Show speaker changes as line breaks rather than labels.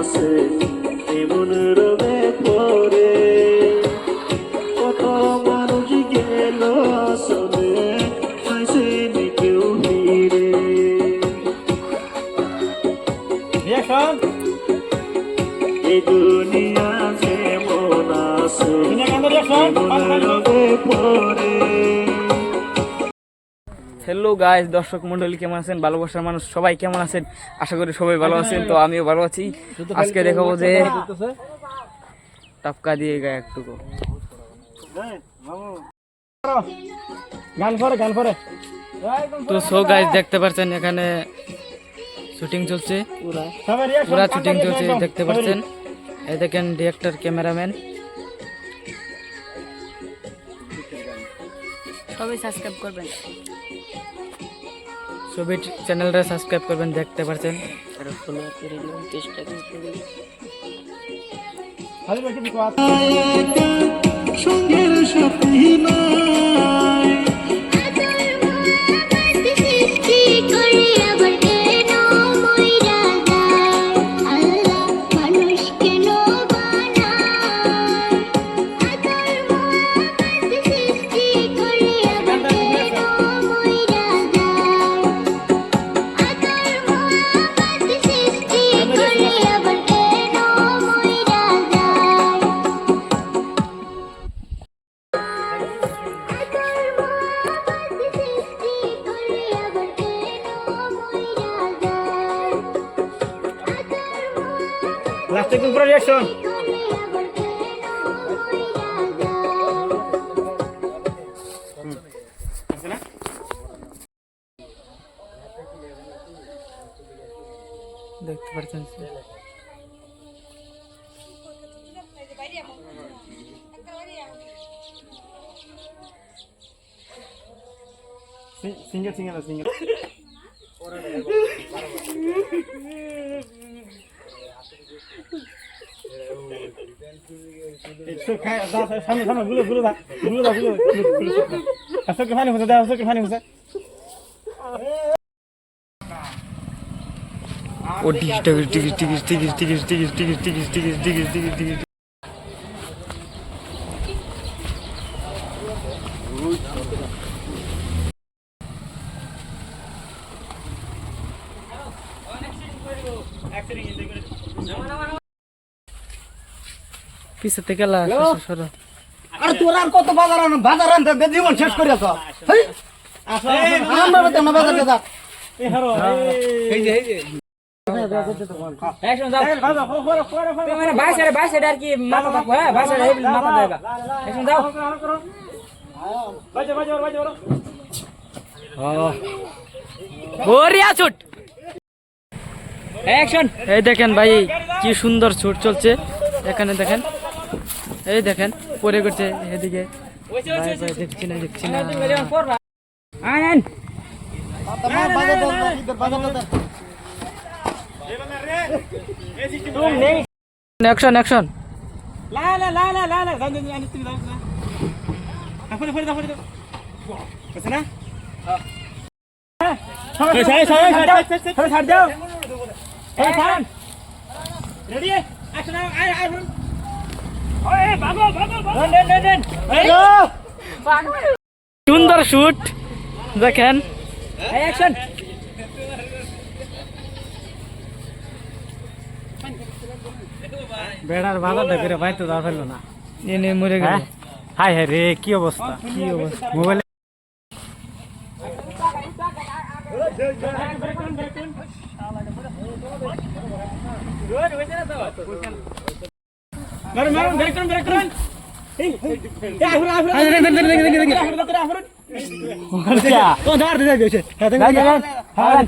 আছে এমন রবে পরে কত মানুষ গেল আসলে আসেনি কেউ ফিরে এই দুনিয়া যেমন আছে এমন রবে পরে।
হ্যালো গাইস, দর্শক মন্ডলী কেমন আছেন? ভালোবাসার মানুষ সবাই কেমন আছেন? আশা করি সবাই ভালো আছেন। তো আমিও ভালো আছি। আজকে দেখাবো যে টাপকা দিয়ে গায়ে একটুকু তো সো গাইস দেখতে পাচ্ছেন এখানে শুটিং চলছে, পুরা শুটিং চলছে দেখতে পাচ্ছেন। এই দেখেন ডিরেক্টর, ক্যামেরাম্যান
সবাই সাবস্ক্রাইব করবেন,
সবাই চ্যানেলটা সাবস্ক্রাইব করবেন। দেখতে পাচ্ছেন
আর ফলো করে দিন, চেষ্টা করবেন।
সঙ্গের সাথী নাই
লাস্টে কোন পুরো রিঅ্যাকশন
দেখতে পাচ্ছেন।
সিঙ্গেল সিঙ্গেল সিঙ্গেল সামনে সামনে গুলো গুলো দা গুলো দা গুলো আসলে কি ফানি হচ্ছে দা আসলে কি ফানি হচ্ছে
ও ticket ticket ticket ticket ticket ticket ticket ticket ticket ticket ticket ticket ticket পিছে থেকে সরো।
আর তোর আর কত বাজার আনতে জীবন শেষ করে আছো আমরা তেমন বাজার যা এই হারো এই যে
অ্যাকশন দাও। মানে বাইসাইড আর কি মাথা থাকবো। হ্যাঁ বাইসাইড হেভি মাথা দেবা। অ্যাকশন দাও।
বাজে বাজে বাজে বলো
ওরিয়া শুট অ্যাকশন। এই দেখেন ভাই কি সুন্দর শুট চলছে এখানে। দেখেন এই দেখেন পরে করছে এদিকে। ভাই ভাই দেখছি না দেখছি না। আনেন অ্যাকশন অ্যাকশন।
লা লা লা লা লা লা জান জান তুমি দাও না আফরে ফরে দাও ফরে দাও বুঝছ না হ্যাঁ সবাই সবাই ছাড় দাও এই ছাড় রেডি অ্যাকশন আই আই ওই ভাগো ভাগো দেন এই গো
সুন্দর শুট দেখেন। অ্যাকশন।
বেড়ার বাজারটা করে ভাই তো দাও ফেললো না
এনে মরে গেল।
হাই হাই রে কি অবস্থা
কি অবস্থা
মোবাইল মারুন ব্রেক করুন এই আফর আফর আচ্ছা ও ধর দে যাবে হ্যাঁ